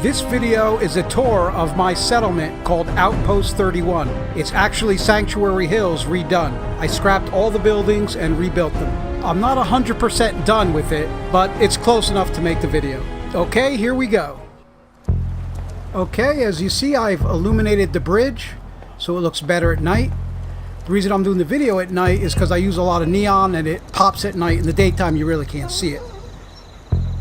This video is a tour of my settlement called Outpost 31. It's actually Sanctuary Hills redone. I scrapped all the buildings and rebuilt them. I'm not 100% done with it, but it's close enough to make the video. Okay, here we go. Okay, as you see, I've illuminated the bridge so it looks better at night. The reason I'm doing the video at night is because I use a lot of neon and it pops at night. In the daytime you really can't see it.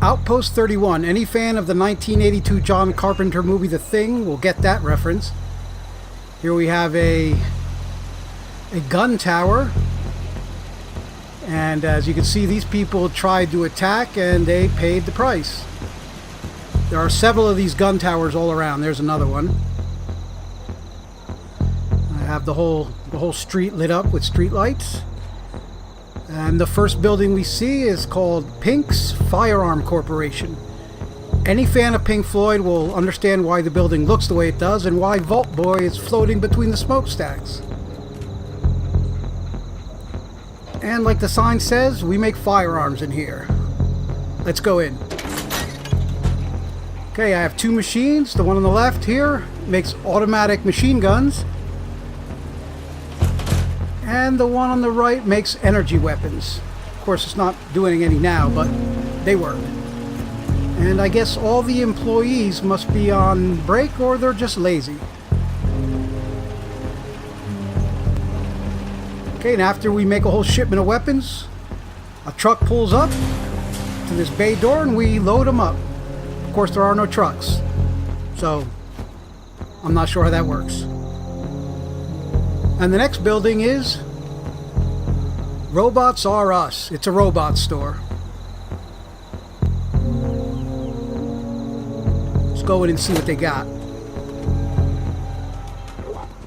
Outpost 31. Any fan of the 1982 John Carpenter movie The Thing will get that reference. Here we have a gun tower. And as you can see, these people tried to attack and they paid the price. There are several of these gun towers all around. There's another one. I have the whole street lit up with street lights. And the first building we see is called Pink's Firearm Corporation. Any fan of Pink Floyd will understand why the building looks the way it does and why Vault Boy is floating between the smokestacks. And like the sign says, we make firearms in here. Let's go in. Okay, I have two machines. The one on the left here makes automatic machine guns. And the one on the right makes energy weapons. Of course, it's not doing any now, but they work. And I guess all the employees must be on break or they're just lazy. Okay, and after we make a whole shipment of weapons, a truck pulls up to this bay door and we load them up. Of course, there are no trucks, so I'm not sure how that works. And the next building is Robots Are Us. It's a robot store. Let's go in and see what they got.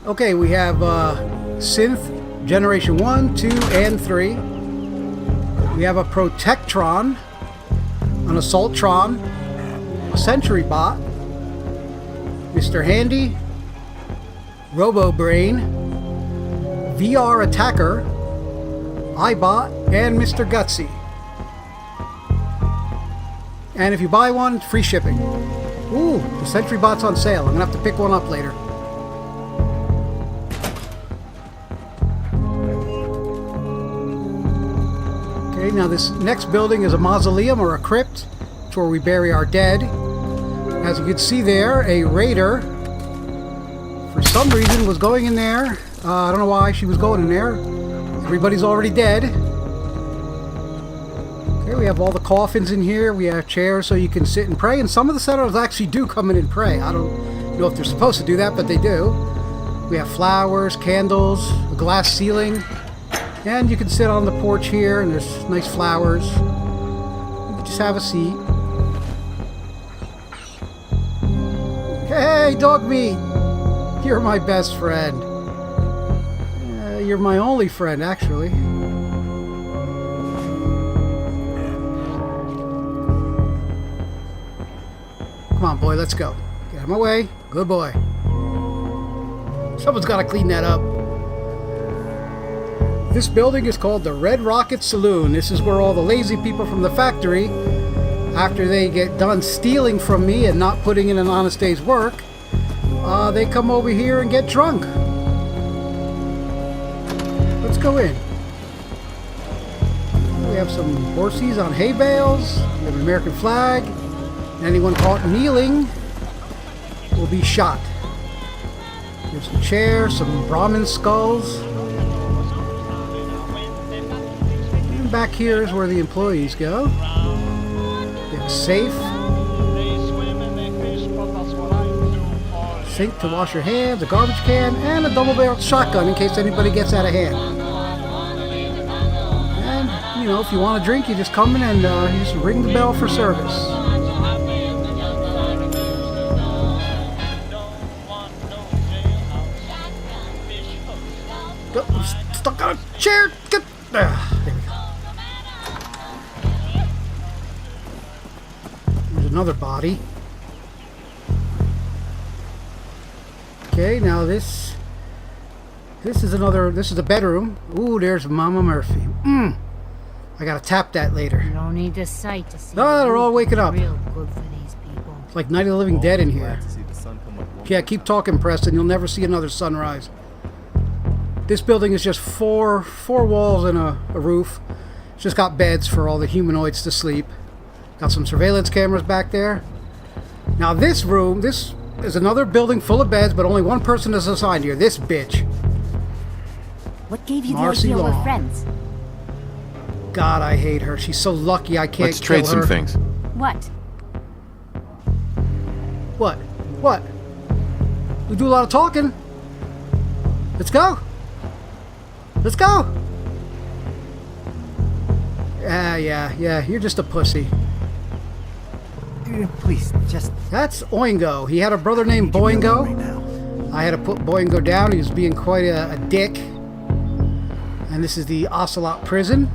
Okay, we have Synth Generation 1, 2, and 3. We have a Protectron, an Assaultron, a Sentry Bot, Mr. Handy, RoboBrain, VR Attacker, iBot, and Mr. Gutsy. And if you buy one, free shipping. Ooh, the Sentry Bot's on sale. I'm gonna have to pick one up later. Okay, now this next building is a mausoleum or a crypt. It's where we bury our dead. As you can see there, a raider, for some reason, was going in there. I don't know why she was going in there. Everybody's already dead. Okay, we have all the coffins in here. We have chairs so you can sit and pray. And some of the settlers actually do come in and pray. I don't know if they're supposed to do that, but they do. We have flowers, candles, a glass ceiling. And you can sit on the porch here, and there's nice flowers. You can just have a seat. Hey, dog meat! You're my best friend. You're my only friend, actually. Come on, boy, let's go. Get out of my way. Good boy. Someone's got to clean that up. This building is called the Red Rocket Saloon. This is where all the lazy people from the factory, after they get done stealing from me and not putting in an honest day's work, they come over here and get drunk. Let's go in. We have some horses on hay bales. We have an American flag. Anyone caught kneeling will be shot. There's some chairs, some Brahmin skulls. And back here is where the employees go. We have a safe. Sink to wash your hands, a garbage can, and a double-barreled shotgun in case anybody gets out of hand. And, you know, if you want a drink, you just come in and you just ring the bell for service. Go, I'm stuck on a chair. Get there. There we go. There's another body. Okay, now this is the bedroom. Ooh, there's Mama Murphy. I gotta tap that later. You don't need a sight to see. No, they're all waking up. Real good for these people. like Night of the Living Dead in here. Glad to see the sun come up one Yeah, more keep time. talking, Preston. You'll never see another sunrise. This building is just four walls and a roof. It's just got beds for all the humanoids to sleep. Got some surveillance cameras back there. Now this room, this is another building full of beds, but only one person is assigned here. This bitch. What gave you Marcy the idea Long. we're friends? God, I hate her. She's so lucky I can't Let's trade kill some her. things. What? What? What? We do a lot of talking. Let's go. Let's go. Yeah. You're just a pussy. Please, just That's Oingo. He had a brother named leave me alone Boingo. right now. I had to put Boingo down. He was being quite a dick. And this is the Ocelot prison.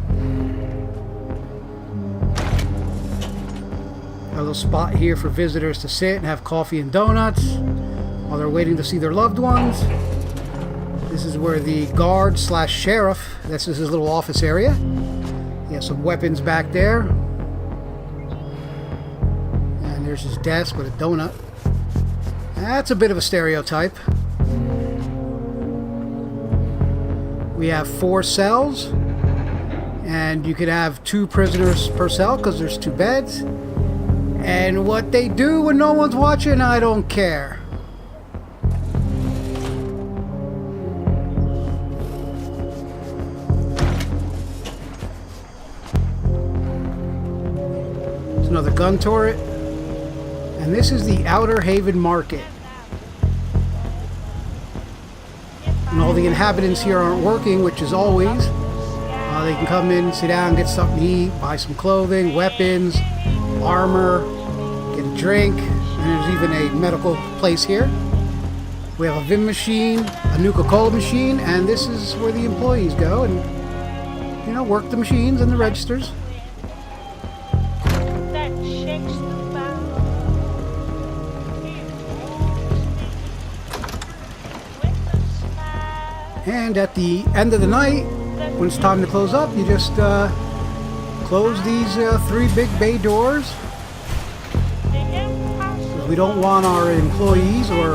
A little spot here for visitors to sit and have coffee and donuts while they're waiting to see their loved ones. This is where the guard / sheriff, this is his little office area. He has some weapons back there. And there's his desk with a donut. That's a bit of a stereotype. We have 4 cells. And you could have 2 prisoners per cell because there's 2 beds. And what they do when no one's watching, I don't care. It's another gun turret. And this is the Outer Haven Market. And all the inhabitants here aren't working, which is always. They can come in, sit down, get something to eat, buy some clothing, weapons, armor, get a drink, and there's even a medical place here. We have a Vim machine, a Nuka-Cola machine, and this is where the employees go and, you know, work the machines and the registers. That shakes the bound. It moves me with a smile. And at the end of the night, when it's time to close up, you just close these 3 big bay doors. The impossible. We don't want our employees or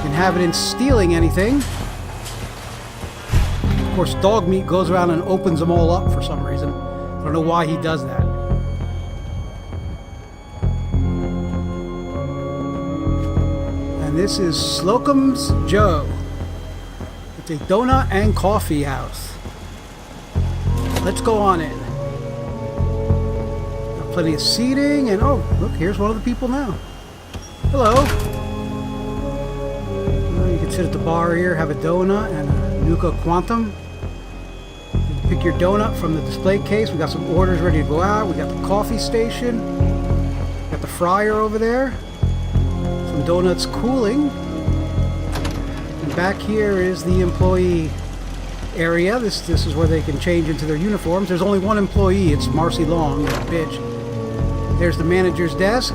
inhabitants stealing anything. Of course, dog meat goes around and opens them all up for some reason. I don't know why he does that. And this is Slocum's Joe. It's a donut and coffee house. Let's go on in. Got plenty of seating, and oh, look, here's one of the people now. Hello. You can sit at the bar here, have a donut and a Nuka Quantum. You can pick your donut from the display case. We got some orders ready to go out. We got the coffee station. Got the fryer over there. Some donuts cooling. And back here is the employee area. This is where they can change into their uniforms. There's only one employee. It's Marcy Long, that bitch. There's the manager's desk.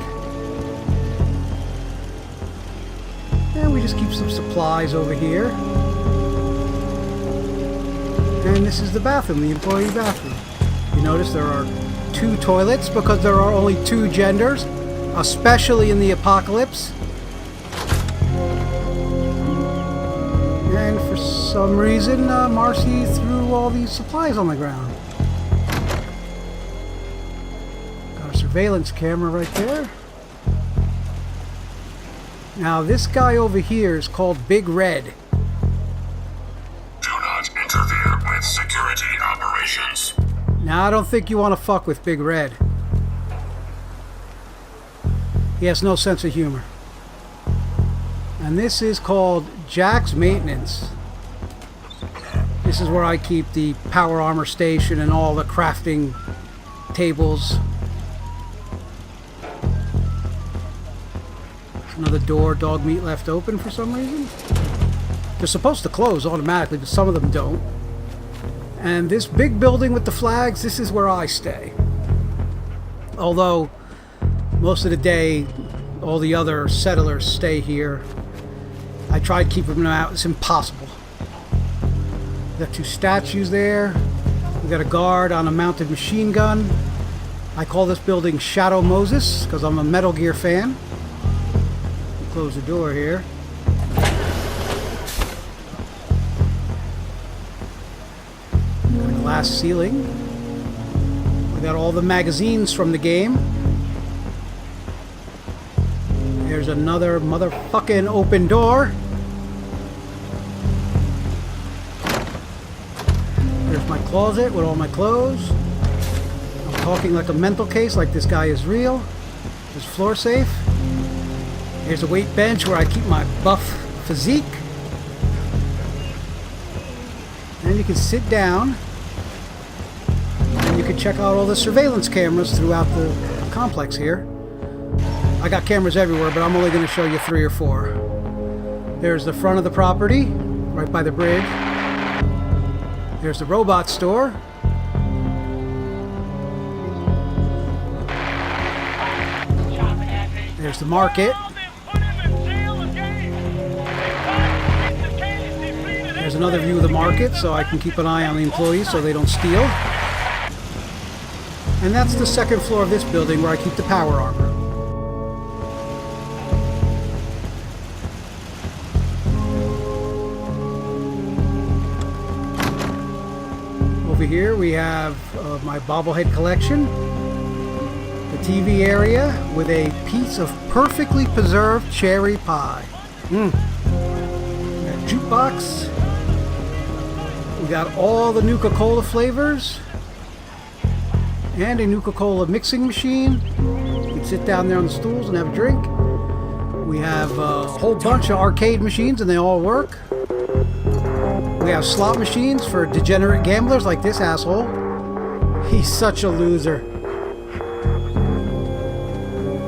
And we just keep some supplies over here. And this is the bathroom, the employee bathroom. You notice there are 2 toilets because there are only 2 genders, especially in the apocalypse. And for some reason, Marcy threw all these supplies on the ground. Got a surveillance camera right there. Now this guy over here is called Big Red. Do not interfere with security operations. Now I don't think you want to fuck with Big Red. He has no sense of humor. And this is called Jack's Maintenance. This is where I keep the power armor station and all the crafting tables. Another door, dog meat left open for some reason. They're supposed to close automatically, but some of them don't. And this big building with the flags, this is where I stay. Although most of the day, all the other settlers stay here. I tried keeping them out. It's impossible. We got 2 statues there. We got a guard on a mounted machine gun. I call this building Shadow Moses because I'm a Metal Gear fan. Close the door here. Got a glass ceiling. We got all the magazines from the game. There's another motherfucking open door. There's my closet with all my clothes. I'm talking like a mental case, like this guy is real. There's floor safe. Here's a weight bench where I keep my buff physique. And you can sit down and you can check out all the surveillance cameras throughout the complex here. I got cameras everywhere, but I'm only going to show you 3 or 4. There's the front of the property, right by the bridge. There's the robot store. There's the market. There's another view of the market, so I can keep an eye on the employees so they don't steal. And that's the second floor of this building where I keep the power armor. Over here we have my bobblehead collection. The TV area with a piece of perfectly preserved cherry pie. That jukebox. We got all the Nuka-Cola flavors. And a Nuka-Cola mixing machine. You can sit down there on the stools and have a drink. We have a whole bunch of arcade machines and they all work. We have slot machines for degenerate gamblers like this asshole. He's such a loser.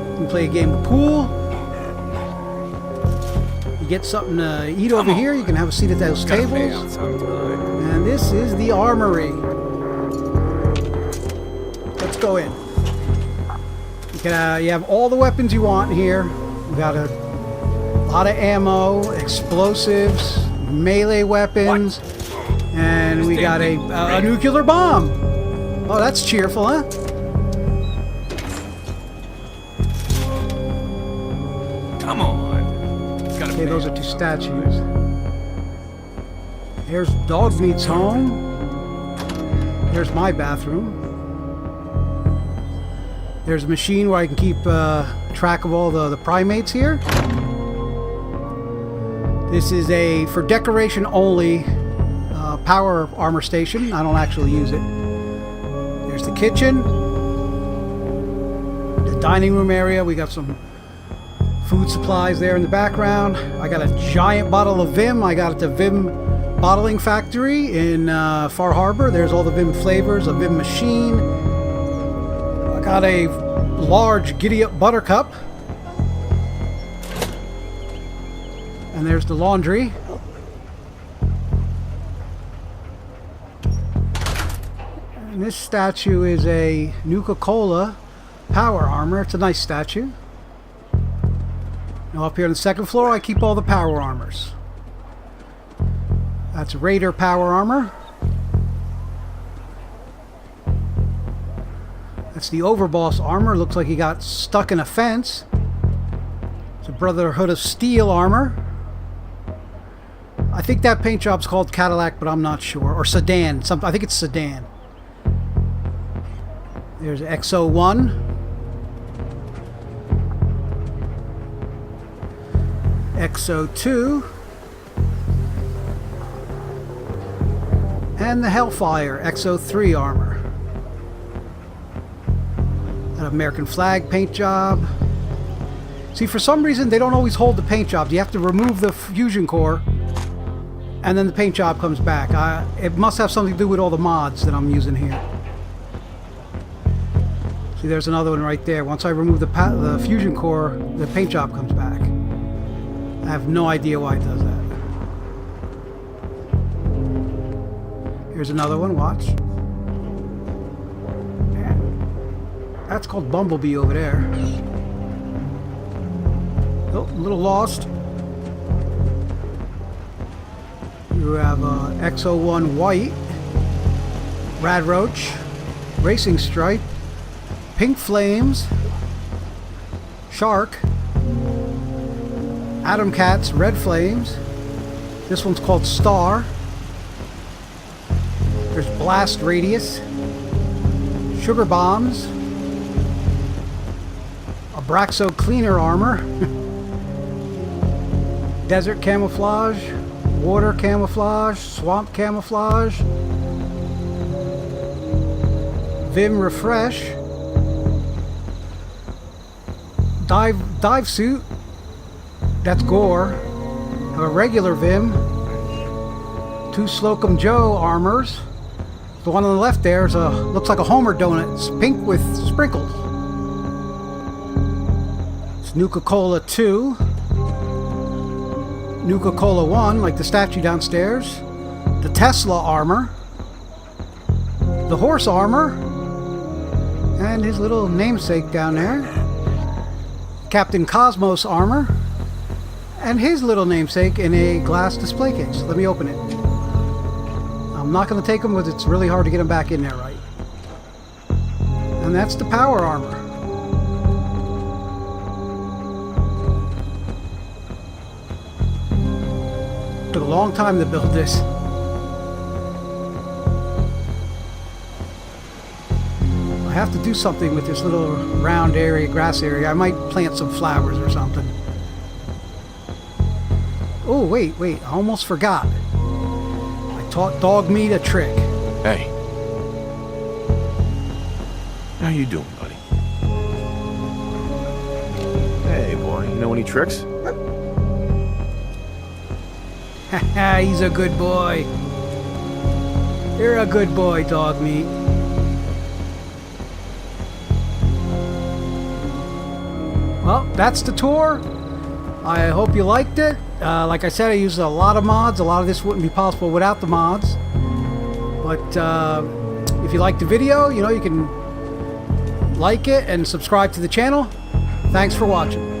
You can play a game of pool. You get something to eat over here. You can have a seat at those tables. And this is the armory. Let's go in. You can, you have all the weapons you want here. We got a lot of ammo, explosives, melee weapons, and we got a nuclear bomb. Oh, that's cheerful, huh? Come on. Okay, those are 2 statues. There's Dog Meat's home. There's my bathroom. There's a machine where I can keep track of all the primates here. This is a, for decoration only, power armor station. I don't actually use it. There's the kitchen. The dining room area. We got some food supplies there in the background. I got a giant bottle of Vim. I got it at the Vim bottling factory in Far Harbor. There's all the Vim flavors, a Vim machine. I got a large Giddy Up Buttercup. And there's the laundry. And this statue is a Nuka-Cola power armor. It's a nice statue. Now up here on the second floor, I keep all the power armors. That's Raider power armor. That's the Overboss armor. Looks like he got stuck in a fence. It's a Brotherhood of Steel armor. I think that paint job's called Cadillac, but I'm not sure. Or Sedan. I think it's Sedan. There's XO1. XO2. And the Hellfire XO3 armor. An American flag paint job. See, for some reason, they don't always hold the paint jobs. You have to remove the fusion core, and then the paint job comes back. It must have something to do with all the mods that I'm using here. See, there's another one right there. Once I remove the fusion core, the paint job comes back. I have no idea why it does that. Here's another one, watch. That's called Bumblebee over there. Oh, a little lost. You have XO1 White, Rad Roach, Racing Stripe, Pink Flames, Shark, Atom Cats, Red Flames. This one's called Star. There's Blast Radius. Sugar Bombs. Abraxo Cleaner Armor. Desert Camouflage. Water Camouflage. Swamp Camouflage. Vim Refresh. Dive Suit. That's Gore. A regular Vim. 2 Slocum Joe armors. The one on the left there is looks like a Homer donut. It's pink with sprinkles. It's Nuka-Cola 2. Nuka-Cola 1, like the statue downstairs. The Tesla armor. The horse armor. And his little namesake down there. Captain Cosmos armor. And his little namesake in a glass display case. Let me open it. I'm not going to take them because it's really hard to get them back in there right. And that's the power armor. Took a long time to build this. I have to do something with this little round area, grass area. I might plant some flowers or something. Oh, wait, I almost forgot. Taught Dog Meat a trick. Hey. How you doing, buddy? Hey, boy. You know any tricks? Haha, he's a good boy. You're a good boy, Dog Meat. Well, that's the tour. I hope you liked it. Like I said, I used a lot of mods. A lot of this wouldn't be possible without the mods. But if you like the video, you know, you can like it and subscribe to the channel. Thanks for watching.